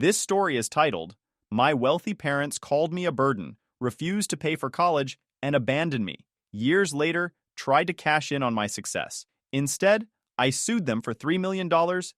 This story is titled, My Wealthy Parents Called Me a Burden, Refused to Pay for College, and Abandoned Me. Years later, tried to cash in on my success. Instead, I sued them for $3 million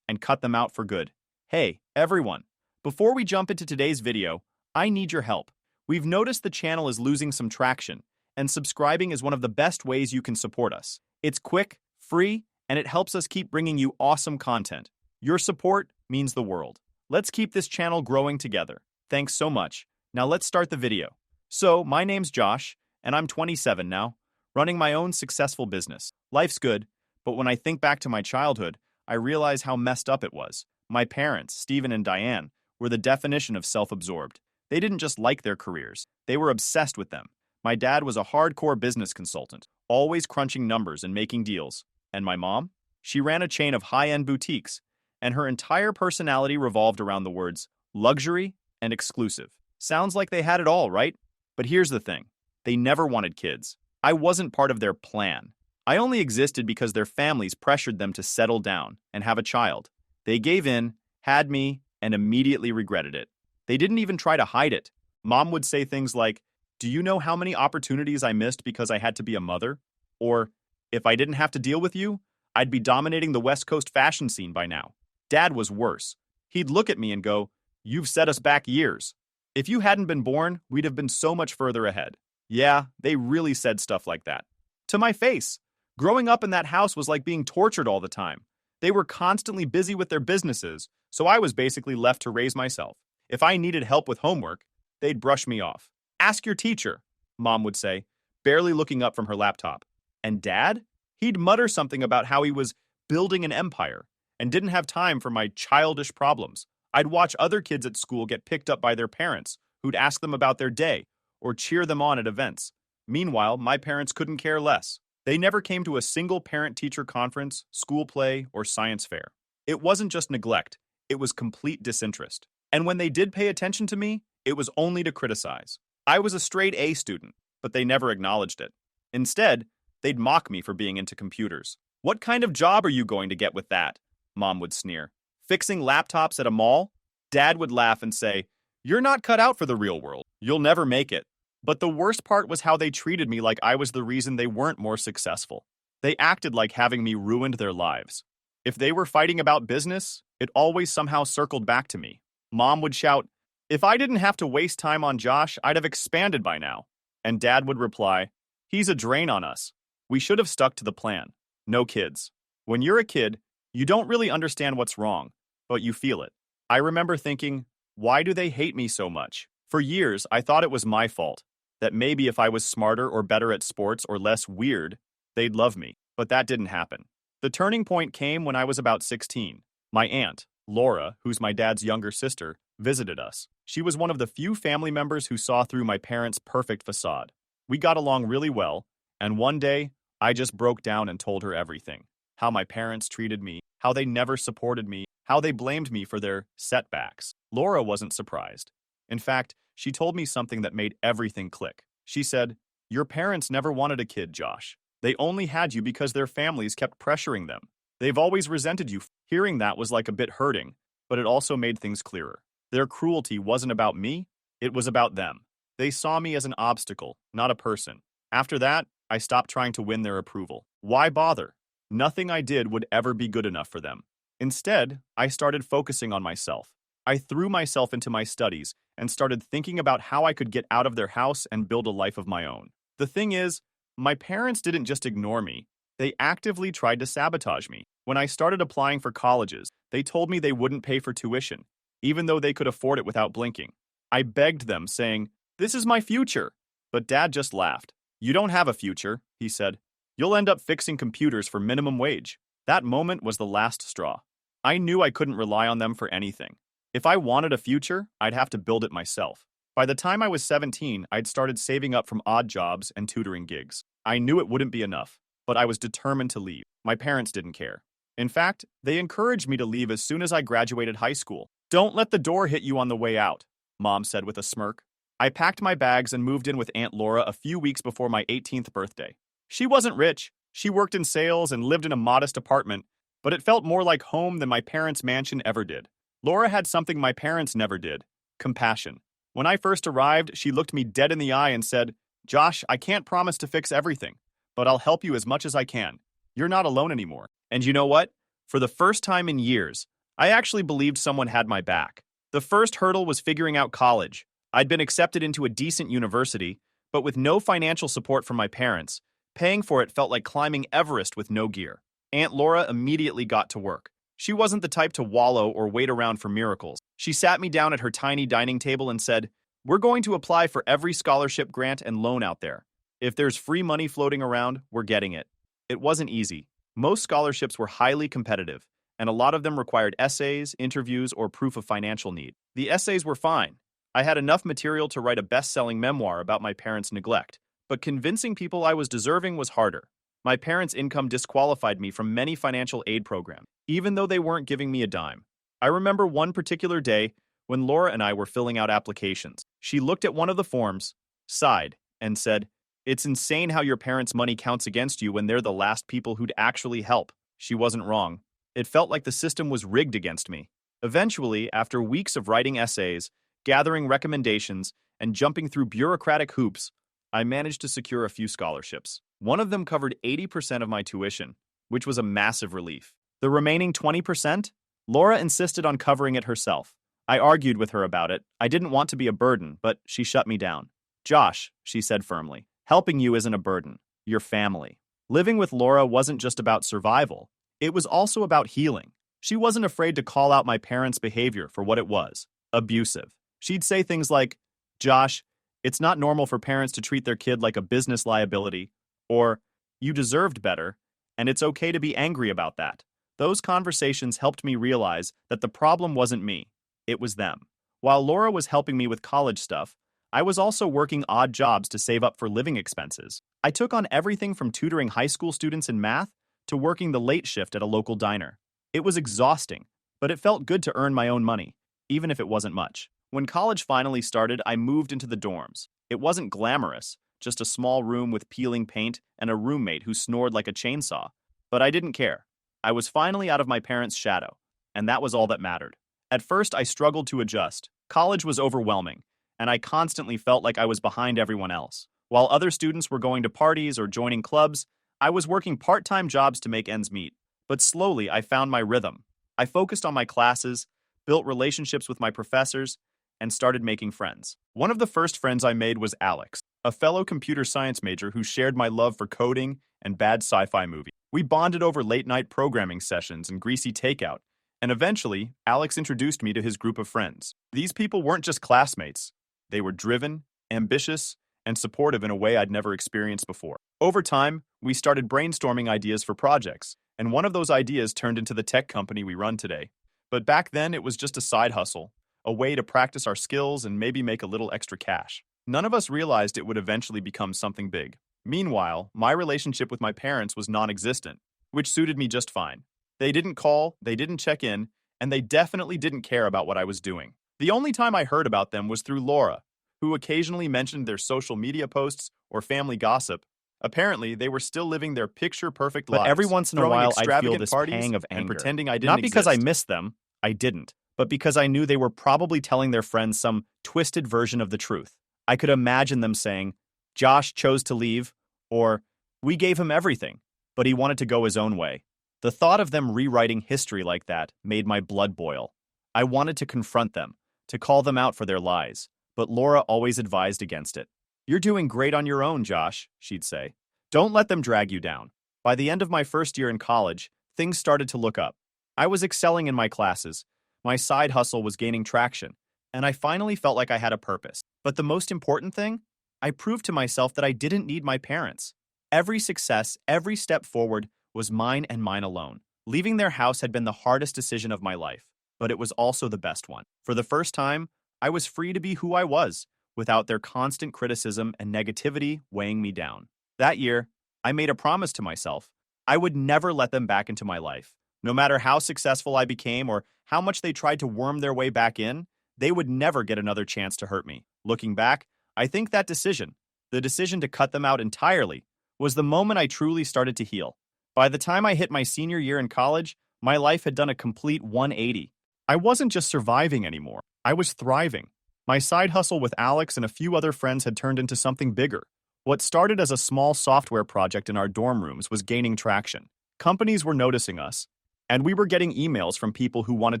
and cut them out for good. Hey, everyone. Before we jump into today's video, I need your help. We've noticed the channel is losing some traction, and subscribing is one of the best ways you can support us. It's quick, free, and it helps us keep bringing you awesome content. Your support means the world. Let's keep this channel growing together. Thanks so much. Now let's start the video. So, my name's Josh, and I'm 27 now, running my own successful business. Life's good, but when I think back to my childhood, I realize how messed up it was. My parents, Stephen and Diane, were the definition of self-absorbed. They didn't just like their careers, they were obsessed with them. My dad was a hardcore business consultant, always crunching numbers and making deals. And my mom? She ran a chain of high-end boutiques, and her entire personality revolved around the words luxury and exclusive. Sounds like they had it all, right? But here's the thing. They never wanted kids. I wasn't part of their plan. I only existed because their families pressured them to settle down and have a child. They gave in, had me, and immediately regretted it. They didn't even try to hide it. Mom would say things like, "Do you know how many opportunities I missed because I had to be a mother?" Or, "If I didn't have to deal with you, I'd be dominating the West Coast fashion scene by now." Dad was worse. He'd look at me and go, "You've set us back years. If you hadn't been born, we'd have been so much further ahead." Yeah, they really said stuff like that. To my face. Growing up in that house was like being tortured all the time. They were constantly busy with their businesses, so I was basically left to raise myself. If I needed help with homework, they'd brush me off. "Ask your teacher," Mom would say, barely looking up from her laptop. And Dad? He'd mutter something about how he was building an empire and didn't have time for my childish problems. I'd watch other kids at school get picked up by their parents, who'd ask them about their day or cheer them on at events. Meanwhile, my parents couldn't care less. They never came to a single parent-teacher conference, school play, or science fair. It wasn't just neglect, it was complete disinterest. And when they did pay attention to me, it was only to criticize. I was a straight A student, but they never acknowledged it. Instead, they'd mock me for being into computers. "What kind of job are you going to get with that?" Mom would sneer. "Fixing laptops at a mall?" Dad would laugh and say, "You're not cut out for the real world. You'll never make it." But the worst part was how they treated me like I was the reason they weren't more successful. They acted like having me ruined their lives. If they were fighting about business, it always somehow circled back to me. Mom would shout, "If I didn't have to waste time on Josh, I'd have expanded by now." And Dad would reply, "He's a drain on us. We should have stuck to the plan. No kids." When you're a kid, you don't really understand what's wrong, but you feel it. I remember thinking, why do they hate me so much? For years, I thought it was my fault, that maybe if I was smarter or better at sports or less weird, they'd love me. But that didn't happen. The turning point came when I was about 16. My aunt, Laura, who's my dad's younger sister, visited us. She was one of the few family members who saw through my parents' perfect facade. We got along really well, and one day, I just broke down and told her everything. How my parents treated me, how they never supported me, how they blamed me for their setbacks. Laura wasn't surprised. In fact, she told me something that made everything click. She said, "Your parents never wanted a kid, Josh. They only had you because their families kept pressuring them. They've always resented you." Hearing that was like a bit hurting, but it also made things clearer. Their cruelty wasn't about me, it was about them. They saw me as an obstacle, not a person. After that, I stopped trying to win their approval. Why bother? Nothing I did would ever be good enough for them. Instead, I started focusing on myself. I threw myself into my studies and started thinking about how I could get out of their house and build a life of my own. The thing is, my parents didn't just ignore me, they actively tried to sabotage me. When I started applying for colleges, they told me they wouldn't pay for tuition, even though they could afford it without blinking. I begged them, saying, "This is my future." But Dad just laughed. "You don't have a future," he said. "You'll end up fixing computers for minimum wage." That moment was the last straw. I knew I couldn't rely on them for anything. If I wanted a future, I'd have to build it myself. By the time I was 17, I'd started saving up from odd jobs and tutoring gigs. I knew it wouldn't be enough, but I was determined to leave. My parents didn't care. In fact, they encouraged me to leave as soon as I graduated high school. "Don't let the door hit you on the way out," Mom said with a smirk. I packed my bags and moved in with Aunt Laura a few weeks before my 18th birthday. She wasn't rich. She worked in sales and lived in a modest apartment, but it felt more like home than my parents' mansion ever did. Laura had something my parents never did: compassion. When I first arrived, she looked me dead in the eye and said, "Josh, I can't promise to fix everything, but I'll help you as much as I can. You're not alone anymore." And you know what? For the first time in years, I actually believed someone had my back. The first hurdle was figuring out college. I'd been accepted into a decent university, but with no financial support from my parents, paying for it felt like climbing Everest with no gear. Aunt Laura immediately got to work. She wasn't the type to wallow or wait around for miracles. She sat me down at her tiny dining table and said, "We're going to apply for every scholarship grant and loan out there. If there's free money floating around, we're getting it." It wasn't easy. Most scholarships were highly competitive, and a lot of them required essays, interviews, or proof of financial need. The essays were fine. I had enough material to write a best-selling memoir about my parents' neglect, but convincing people I was deserving was harder. My parents' income disqualified me from many financial aid programs, even though they weren't giving me a dime. I remember one particular day when Laura and I were filling out applications. She looked at one of the forms, sighed, and said, "It's insane how your parents' money counts against you when they're the last people who'd actually help." She wasn't wrong. It felt like the system was rigged against me. Eventually, after weeks of writing essays, gathering recommendations, and jumping through bureaucratic hoops, I managed to secure a few scholarships. One of them covered 80% of my tuition, which was a massive relief. The remaining 20%? Laura insisted on covering it herself. I argued with her about it. I didn't want to be a burden, but she shut me down. "Josh," she said firmly, "helping you isn't a burden. You're family." Living with Laura wasn't just about survival. It was also about healing. She wasn't afraid to call out my parents' behavior for what it was: abusive. She'd say things like, "Josh, it's not normal for parents to treat their kid like a business liability," or "You deserved better, and it's okay to be angry about that." Those conversations helped me realize that the problem wasn't me, it was them. While Laura was helping me with college stuff, I was also working odd jobs to save up for living expenses. I took on everything from tutoring high school students in math to working the late shift at a local diner. It was exhausting, but it felt good to earn my own money, even if it wasn't much. When college finally started, I moved into the dorms. It wasn't glamorous, just a small room with peeling paint and a roommate who snored like a chainsaw. But I didn't care. I was finally out of my parents' shadow, and that was all that mattered. At first, I struggled to adjust. College was overwhelming, and I constantly felt like I was behind everyone else. While other students were going to parties or joining clubs, I was working part-time jobs to make ends meet. But slowly, I found my rhythm. I focused on my classes, built relationships with my professors, and started making friends. One of the first friends I made was Alex, a fellow computer science major who shared my love for coding and bad sci-fi movies. We bonded over late-night programming sessions and greasy takeout, and eventually, Alex introduced me to his group of friends. These people weren't just classmates. They were driven, ambitious, and supportive in a way I'd never experienced before. Over time, we started brainstorming ideas for projects, and one of those ideas turned into the tech company we run today. But back then, it was just a side hustle, a way to practice our skills and maybe make a little extra cash. None of us realized it would eventually become something big. Meanwhile, my relationship with my parents was non-existent, which suited me just fine. They didn't call, they didn't check in, and they definitely didn't care about what I was doing. The only time I heard about them was through Laura, who occasionally mentioned their social media posts or family gossip. Apparently, they were still living their picture-perfect lives. But every once in a while, I'd feel this pang of and anger. pretending I didn't Not because I exist. missed them, I didn't, but because I knew they were probably telling their friends some twisted version of the truth. I could imagine them saying, "Josh chose to leave," or "We gave him everything, but he wanted to go his own way." The thought of them rewriting history like that made my blood boil. I wanted to confront them, to call them out for their lies, but Laura always advised against it. "You're doing great on your own, Josh," she'd say. "Don't let them drag you down." By the end of my first year in college, things started to look up. I was excelling in my classes, my side hustle was gaining traction, and I finally felt like I had a purpose. But the most important thing? I proved to myself that I didn't need my parents. Every success, every step forward was mine and mine alone. Leaving their house had been the hardest decision of my life, but it was also the best one. For the first time, I was free to be who I was, without their constant criticism and negativity weighing me down. That year, I made a promise to myself. I would never let them back into my life. No matter how successful I became or how much they tried to worm their way back in, they would never get another chance to hurt me. Looking back, I think that decision, the decision to cut them out entirely, was the moment I truly started to heal. By the time I hit my senior year in college, my life had done a complete 180. I wasn't just surviving anymore. I was thriving. My side hustle with Alex and a few other friends had turned into something bigger. What started as a small software project in our dorm rooms was gaining traction. Companies were noticing us, and we were getting emails from people who wanted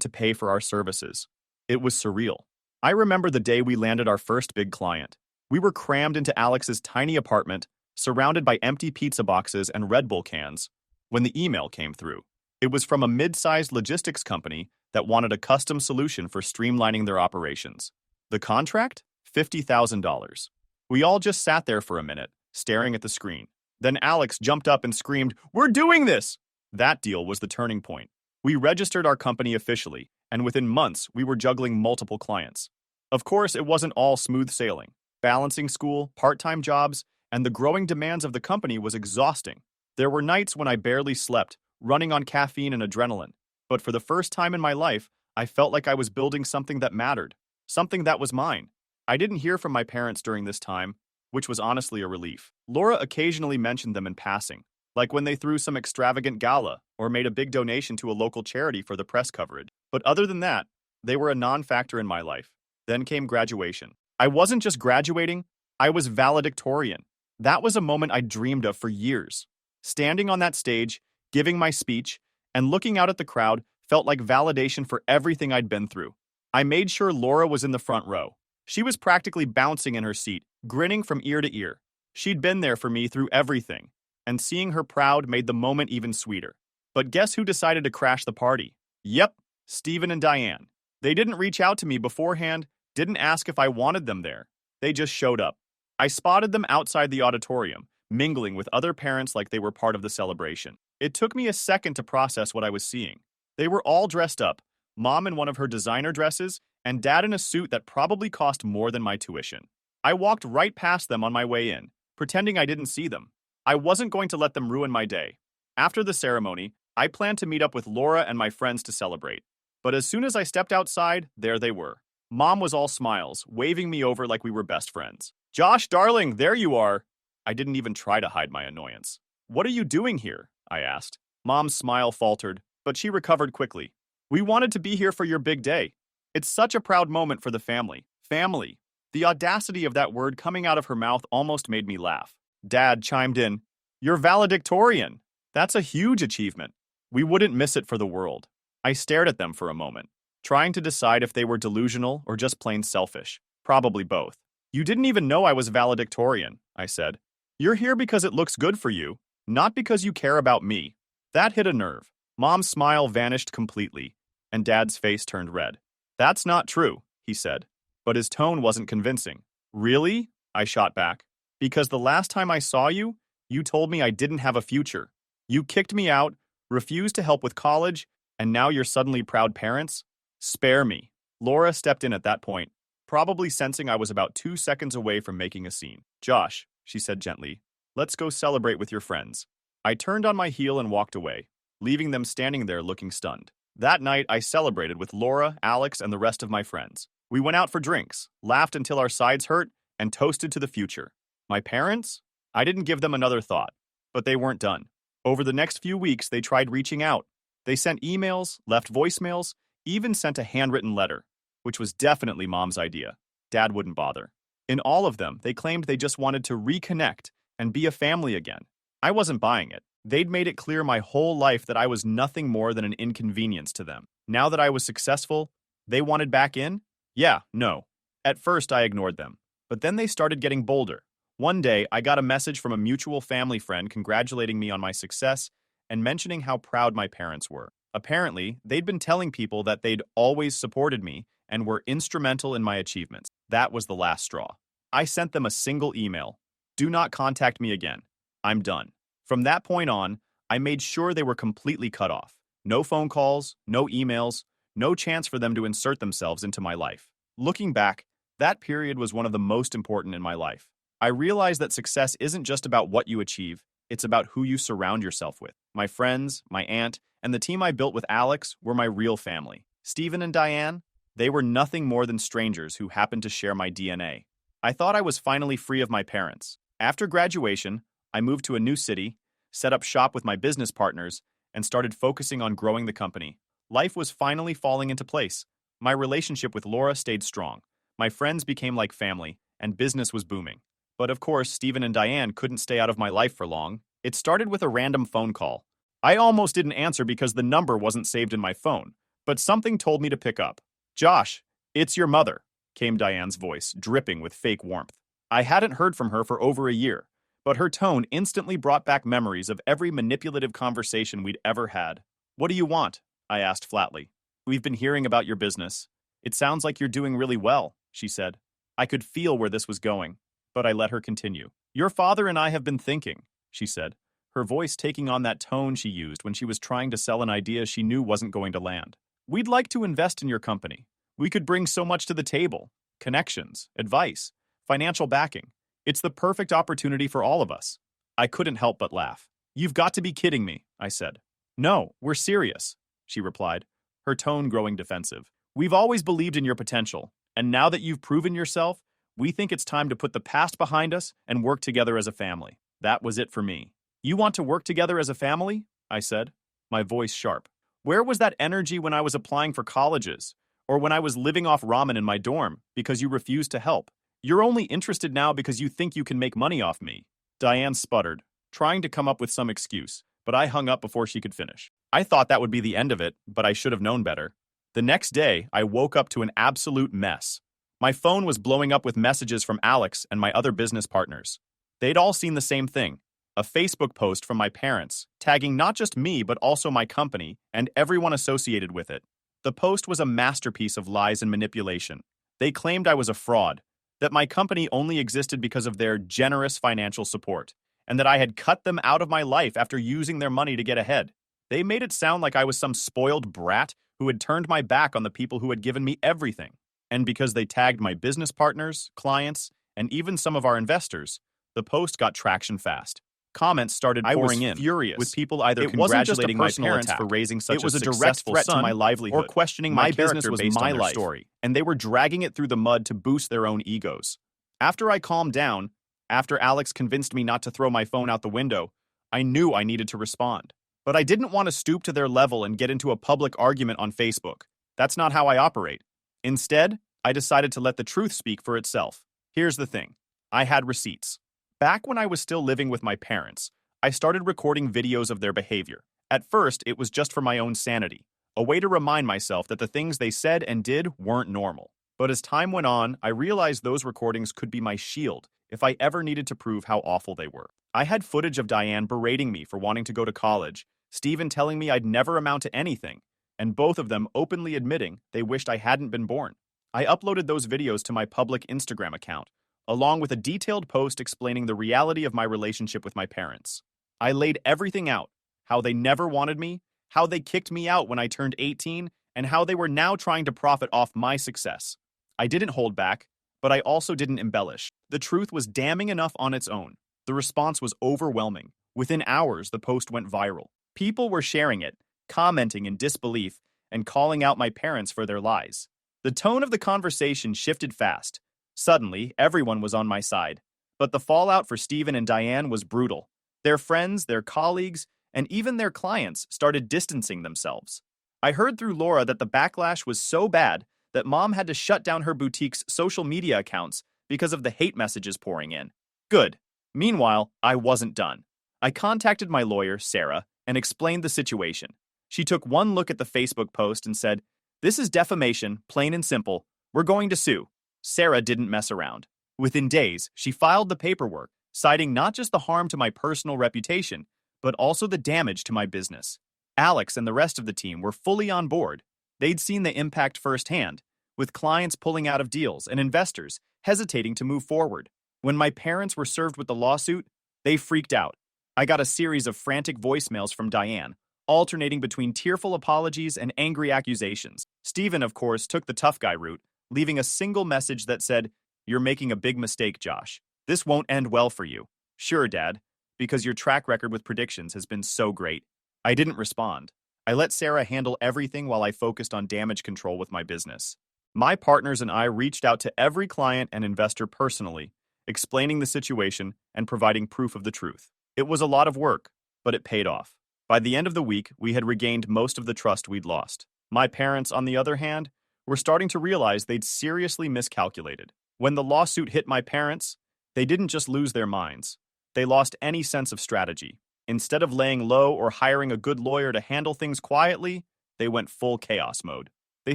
to pay for our services. It was surreal. I remember the day we landed our first big client. We were crammed into Alex's tiny apartment, surrounded by empty pizza boxes and Red Bull cans, when the email came through. It was from a mid-sized logistics company that wanted a custom solution for streamlining their operations. The contract? $50,000. We all just sat there for a minute, staring at the screen. Then Alex jumped up and screamed, "We're doing this!" That deal was the turning point. We registered our company officially, and within months, we were juggling multiple clients. Of course, it wasn't all smooth sailing. Balancing school, part-time jobs, and the growing demands of the company was exhausting. There were nights when I barely slept, running on caffeine and adrenaline. But for the first time in my life, I felt like I was building something that mattered, something that was mine. I didn't hear from my parents during this time, which was honestly a relief. Laura occasionally mentioned them in passing, like when they threw some extravagant gala or made a big donation to a local charity for the press coverage. But other than that, they were a non-factor in my life. Then came graduation. I wasn't just graduating, I was valedictorian. That was a moment I dreamed of for years. Standing on that stage, giving my speech, and looking out at the crowd felt like validation for everything I'd been through. I made sure Laura was in the front row. She was practically bouncing in her seat, grinning from ear to ear. She'd been there for me through everything, and seeing her proud made the moment even sweeter. But guess who decided to crash the party? Yep, Steven and Diane. They didn't reach out to me beforehand, didn't ask if I wanted them there. They just showed up. I spotted them outside the auditorium, mingling with other parents like they were part of the celebration. It took me a second to process what I was seeing. They were all dressed up, Mom in one of her designer dresses, and Dad in a suit that probably cost more than my tuition. I walked right past them on my way in, pretending I didn't see them. I wasn't going to let them ruin my day. After the ceremony, I planned to meet up with Laura and my friends to celebrate. But as soon as I stepped outside, there they were. Mom was all smiles, waving me over like we were best friends. "Josh, darling, there you are." I didn't even try to hide my annoyance. "What are you doing here?" I asked. Mom's smile faltered, but she recovered quickly. "We wanted to be here for your big day. It's such a proud moment for the family." Family. The audacity of that word coming out of her mouth almost made me laugh. Dad chimed in, "You're valedictorian. That's a huge achievement. We wouldn't miss it for the world." I stared at them for a moment, trying to decide if they were delusional or just plain selfish. Probably both. "You didn't even know I was valedictorian," I said. "You're here because it looks good for you, not because you care about me." That hit a nerve. Mom's smile vanished completely, and Dad's face turned red. "That's not true," he said, but his tone wasn't convincing. "Really?" I shot back. "Because the last time I saw you, you told me I didn't have a future. You kicked me out, refused to help with college, and now you're suddenly proud parents? Spare me." Laura stepped in at that point, probably sensing I was about 2 seconds away from making a scene. "Josh," she said gently, "let's go celebrate with your friends." I turned on my heel and walked away, leaving them standing there looking stunned. That night, I celebrated with Laura, Alex, and the rest of my friends. We went out for drinks, laughed until our sides hurt, and toasted to the future. My parents? I didn't give them another thought, but they weren't done. Over the next few weeks, they tried reaching out. They sent emails, left voicemails, even sent a handwritten letter, which was definitely Mom's idea. Dad wouldn't bother. In all of them, they claimed they just wanted to reconnect and be a family again. I wasn't buying it. They'd made it clear my whole life that I was nothing more than an inconvenience to them. Now that I was successful, they wanted back in? Yeah, no. At first, I ignored them. But then they started getting bolder. One day, I got a message from a mutual family friend congratulating me on my success and mentioning how proud my parents were. Apparently, they'd been telling people that they'd always supported me and were instrumental in my achievements. That was the last straw. I sent them a single email. "Do not contact me again. I'm done." From that point on, I made sure they were completely cut off. No phone calls, no emails, no chance for them to insert themselves into my life. Looking back, that period was one of the most important in my life. I realized that success isn't just about what you achieve, it's about who you surround yourself with. My friends, my aunt, and the team I built with Alex were my real family. Steven and Diane, they were nothing more than strangers who happened to share my DNA. I thought I was finally free of my parents. After graduation, I moved to a new city, set up shop with my business partners, and started focusing on growing the company. Life was finally falling into place. My relationship with Laura stayed strong. My friends became like family, and business was booming. But of course, Stephen and Diane couldn't stay out of my life for long. It started with a random phone call. I almost didn't answer because the number wasn't saved in my phone, but something told me to pick up. "Josh, it's your mother," came Diane's voice, dripping with fake warmth. I hadn't heard from her for over a year, but her tone instantly brought back memories of every manipulative conversation we'd ever had. "What do you want?" I asked flatly. "We've been hearing about your business. It sounds like you're doing really well," she said. I could feel where this was going, but I let her continue. "Your father and I have been thinking," she said, her voice taking on that tone she used when she was trying to sell an idea she knew wasn't going to land. "We'd like to invest in your company. We could bring so much to the table. Connections, advice, financial backing. It's the perfect opportunity for all of us." I couldn't help but laugh. "You've got to be kidding me," I said. "No, we're serious," she replied, her tone growing defensive. "We've always believed in your potential, and now that you've proven yourself, we think it's time to put the past behind us and work together as a family." That was it for me. "You want to work together as a family?" I said, my voice sharp. "Where was that energy when I was applying for colleges, or when I was living off ramen in my dorm because you refused to help? You're only interested now because you think you can make money off me." Diane sputtered, trying to come up with some excuse, but I hung up before she could finish. I thought that would be the end of it, but I should have known better. The next day, I woke up to an absolute mess. My phone was blowing up with messages from Alex and my other business partners. They'd all seen the same thing, a Facebook post from my parents, tagging not just me but also my company and everyone associated with it. The post was a masterpiece of lies and manipulation. They claimed I was a fraud, that my company only existed because of their generous financial support, and that I had cut them out of my life after using their money to get ahead. They made it sound like I was some spoiled brat who had turned my back on the people who had given me everything. And because they tagged my business partners, clients, and even some of our investors, the post got traction fast. Comments started pouring in, furious, with people either It wasn't just a congratulating my personal parents attack. for raising such It was a a direct successful threat to son my livelihood, or questioning my my business character was based my on their life. story, and they were dragging it through the mud to boost their own egos. After I calmed down, after Alex convinced me not to throw my phone out the window, I knew I needed to respond. But I didn't want to stoop to their level and get into a public argument on Facebook. That's not how I operate. Instead, I decided to let the truth speak for itself. Here's the thing. I had receipts. Back when I was still living with my parents, I started recording videos of their behavior. At first, it was just for my own sanity, a way to remind myself that the things they said and did weren't normal. But as time went on, I realized those recordings could be my shield if I ever needed to prove how awful they were. I had footage of Diane berating me for wanting to go to college, Stephen telling me I'd never amount to anything, and both of them openly admitting they wished I hadn't been born. I uploaded those videos to my public Instagram account, along with a detailed post explaining the reality of my relationship with my parents. I laid everything out, how they never wanted me, how they kicked me out when I turned 18, and how they were now trying to profit off my success. I didn't hold back, but I also didn't embellish. The truth was damning enough on its own. The response was overwhelming. Within hours, the post went viral. People were sharing it, commenting in disbelief, and calling out my parents for their lies. The tone of the conversation shifted fast. Suddenly, everyone was on my side. But the fallout for Stephen and Diane was brutal. Their friends, their colleagues, and even their clients started distancing themselves. I heard through Laura that the backlash was so bad that Mom had to shut down her boutique's social media accounts because of the hate messages pouring in. Good. Meanwhile, I wasn't done. I contacted my lawyer, Sarah, and explained the situation. She took one look at the Facebook post and said, "This is defamation, plain and simple. We're going to sue." Sarah didn't mess around. Within days, she filed the paperwork, citing not just the harm to my personal reputation, but also the damage to my business. Alex and the rest of the team were fully on board. They'd seen the impact firsthand, with clients pulling out of deals and investors hesitating to move forward. When my parents were served with the lawsuit, they freaked out. I got a series of frantic voicemails from Diane, alternating between tearful apologies and angry accusations. Stephen, of course, took the tough guy route, leaving a single message that said, "You're making a big mistake, Josh. This won't end well for you." "Sure, Dad, because your track record with predictions has been so great." I didn't respond. I let Sarah handle everything while I focused on damage control with my business. My partners and I reached out to every client and investor personally, explaining the situation and providing proof of the truth. It was a lot of work, but it paid off. By the end of the week, we had regained most of the trust we'd lost. My parents, on the other hand, were starting to realize they'd seriously miscalculated. When the lawsuit hit my parents, they didn't just lose their minds. They lost any sense of strategy. Instead of laying low or hiring a good lawyer to handle things quietly, they went full chaos mode. They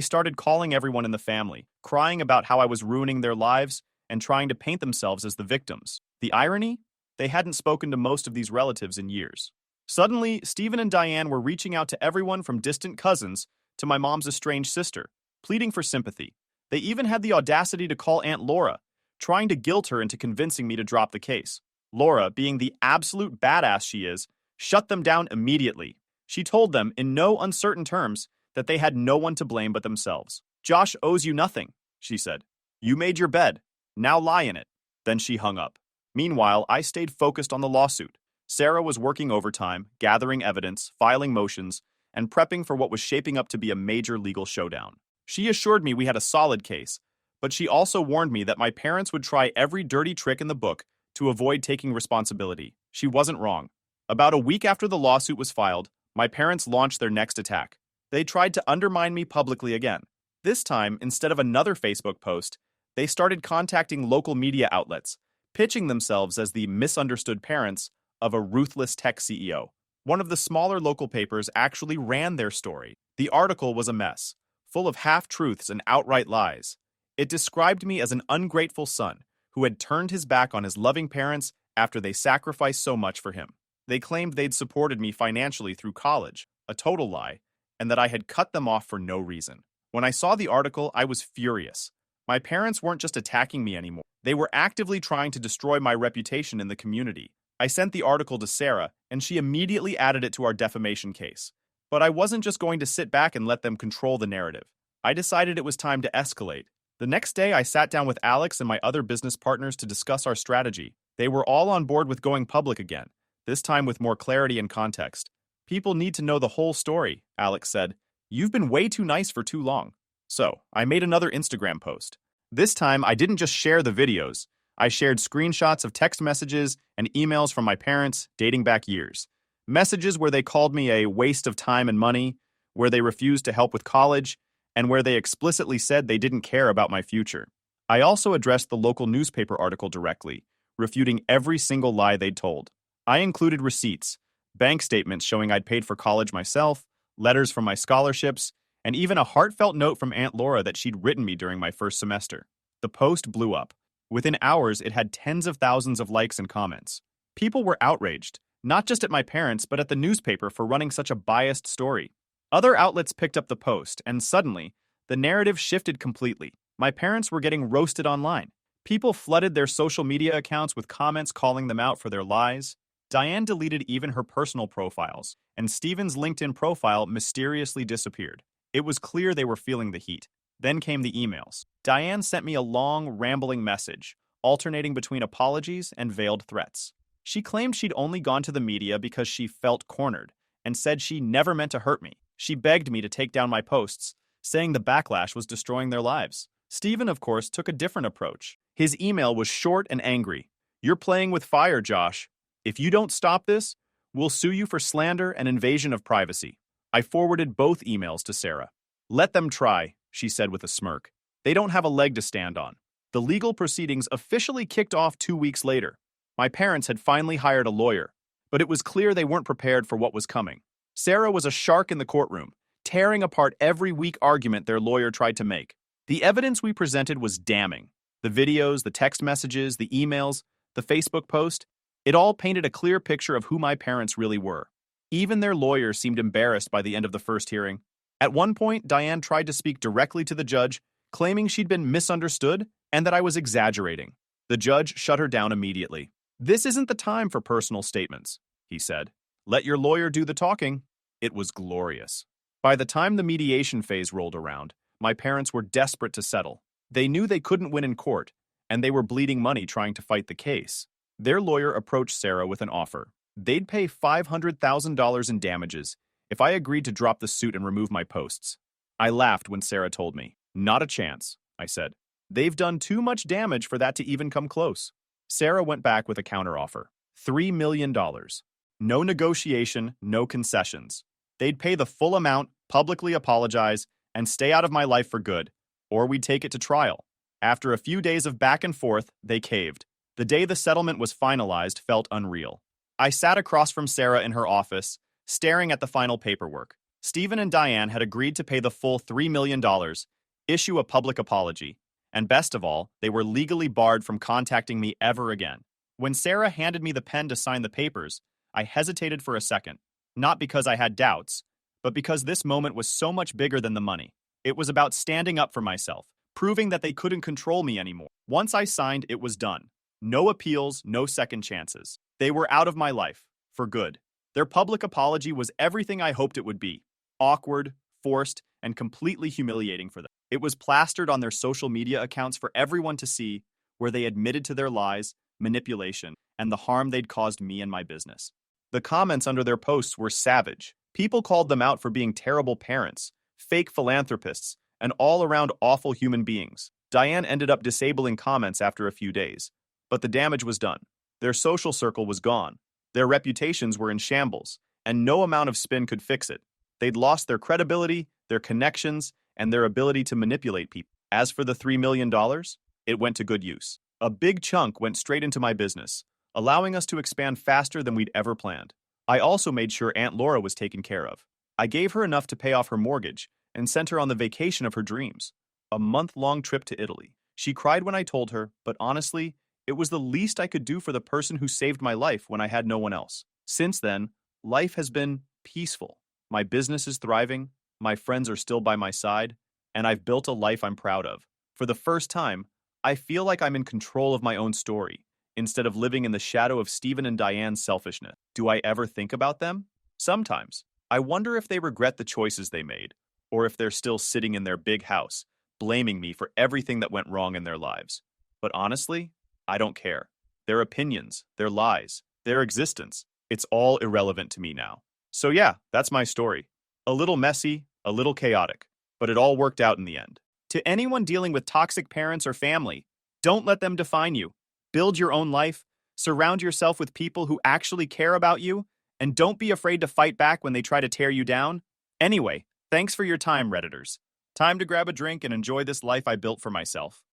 started calling everyone in the family, crying about how I was ruining their lives and trying to paint themselves as the victims. The irony? They hadn't spoken to most of these relatives in years. Suddenly, Stephen and Diane were reaching out to everyone from distant cousins to my mom's estranged sister, pleading for sympathy. They even had the audacity to call Aunt Laura, trying to guilt her into convincing me to drop the case. Laura, being the absolute badass she is, shut them down immediately. She told them, in no uncertain terms, that they had no one to blame but themselves. "Josh owes you nothing," she said. "You made your bed. Now lie in it." Then she hung up. Meanwhile, I stayed focused on the lawsuit. Sarah was working overtime, gathering evidence, filing motions, and prepping for what was shaping up to be a major legal showdown. She assured me we had a solid case, but she also warned me that my parents would try every dirty trick in the book to avoid taking responsibility. She wasn't wrong. About a week after the lawsuit was filed, my parents launched their next attack. They tried to undermine me publicly again. This time, instead of another Facebook post, they started contacting local media outlets, pitching themselves as the misunderstood parents of a ruthless tech CEO. One of the smaller local papers actually ran their story. The article was a mess, full of half-truths and outright lies. It described me as an ungrateful son who had turned his back on his loving parents after they sacrificed so much for him. They claimed they'd supported me financially through college, a total lie, and that I had cut them off for no reason. When I saw the article, I was furious. My parents weren't just attacking me anymore. They were actively trying to destroy my reputation in the community. I sent the article to Sarah, and she immediately added it to our defamation case. But I wasn't just going to sit back and let them control the narrative. I decided it was time to escalate. The next day, I sat down with Alex and my other business partners to discuss our strategy. They were all on board with going public again, this time with more clarity and context. "People need to know the whole story," Alex said. "You've been way too nice for too long." So, I made another Instagram post. This time, I didn't just share the videos. I shared screenshots of text messages and emails from my parents dating back years. Messages where they called me a waste of time and money, where they refused to help with college, and where they explicitly said they didn't care about my future. I also addressed the local newspaper article directly, refuting every single lie they'd told. I included receipts, bank statements showing I'd paid for college myself, letters from my scholarships, and even a heartfelt note from Aunt Laura that she'd written me during my first semester. The post blew up. Within hours, it had tens of thousands of likes and comments. People were outraged, not just at my parents, but at the newspaper for running such a biased story. Other outlets picked up the post, and suddenly, the narrative shifted completely. My parents were getting roasted online. People flooded their social media accounts with comments calling them out for their lies. Diane deleted even her personal profiles, and Stephen's LinkedIn profile mysteriously disappeared. It was clear they were feeling the heat. Then came the emails. Diane sent me a long, rambling message, alternating between apologies and veiled threats. She claimed she'd only gone to the media because she felt cornered, and said she never meant to hurt me. She begged me to take down my posts, saying the backlash was destroying their lives. Stephen, of course, took a different approach. His email was short and angry. "You're playing with fire, Josh. If you don't stop this, we'll sue you for slander and invasion of privacy." I forwarded both emails to Sarah. "Let them try," she said with a smirk. "They don't have a leg to stand on." The legal proceedings officially kicked off 2 weeks later. My parents had finally hired a lawyer, but it was clear they weren't prepared for what was coming. Sarah was a shark in the courtroom, tearing apart every weak argument their lawyer tried to make. The evidence we presented was damning. The videos, the text messages, the emails, the Facebook post, it all painted a clear picture of who my parents really were. Even their lawyer seemed embarrassed by the end of the first hearing. At one point, Diane tried to speak directly to the judge, claiming she'd been misunderstood and that I was exaggerating. The judge shut her down immediately. "This isn't the time for personal statements," he said. "Let your lawyer do the talking." It was glorious. By the time the mediation phase rolled around, my parents were desperate to settle. They knew they couldn't win in court, and they were bleeding money trying to fight the case. Their lawyer approached Sarah with an offer. They'd pay $500,000 in damages if I agreed to drop the suit and remove my posts. I laughed when Sarah told me. "Not a chance," I said. "They've done too much damage for that to even come close." Sarah went back with a counteroffer. $3 million. No negotiation, no concessions. They'd pay the full amount, publicly apologize, and stay out of my life for good, or we'd take it to trial. After a few days of back and forth, they caved. The day the settlement was finalized felt unreal. I sat across from Sarah in her office, staring at the final paperwork. Stephen and Diane had agreed to pay the full $3 million, issue a public apology, and best of all, they were legally barred from contacting me ever again. When Sarah handed me the pen to sign the papers, I hesitated for a second, not because I had doubts, but because this moment was so much bigger than the money. It was about standing up for myself, proving that they couldn't control me anymore. Once I signed, it was done. No appeals, no second chances. They were out of my life, for good. Their public apology was everything I hoped it would be. Awkward, forced, and completely humiliating for them. It was plastered on their social media accounts for everyone to see, where they admitted to their lies, manipulation, and the harm they'd caused me and my business. The comments under their posts were savage. People called them out for being terrible parents, fake philanthropists, and all-around awful human beings. Diane ended up disabling comments after a few days, but the damage was done. Their social circle was gone. Their reputations were in shambles, and no amount of spin could fix it. They'd lost their credibility, their connections, and their ability to manipulate people. As for the $3 million, it went to good use. A big chunk went straight into my business, allowing us to expand faster than we'd ever planned. I also made sure Aunt Laura was taken care of. I gave her enough to pay off her mortgage and sent her on the vacation of her dreams, a month-long trip to Italy. She cried when I told her, but honestly, it was the least I could do for the person who saved my life when I had no one else. Since then, life has been peaceful. My business is thriving, my friends are still by my side, and I've built a life I'm proud of. For the first time, I feel like I'm in control of my own story, instead of living in the shadow of Stephen and Diane's selfishness. Do I ever think about them? Sometimes. I wonder if they regret the choices they made, or if they're still sitting in their big house, blaming me for everything that went wrong in their lives. But honestly, I don't care. Their opinions, their lies, their existence, it's all irrelevant to me now. So yeah, that's my story. A little messy, a little chaotic, but it all worked out in the end. To anyone dealing with toxic parents or family, don't let them define you. Build your own life, surround yourself with people who actually care about you, and don't be afraid to fight back when they try to tear you down. Anyway, thanks for your time, Redditors. Time to grab a drink and enjoy this life I built for myself.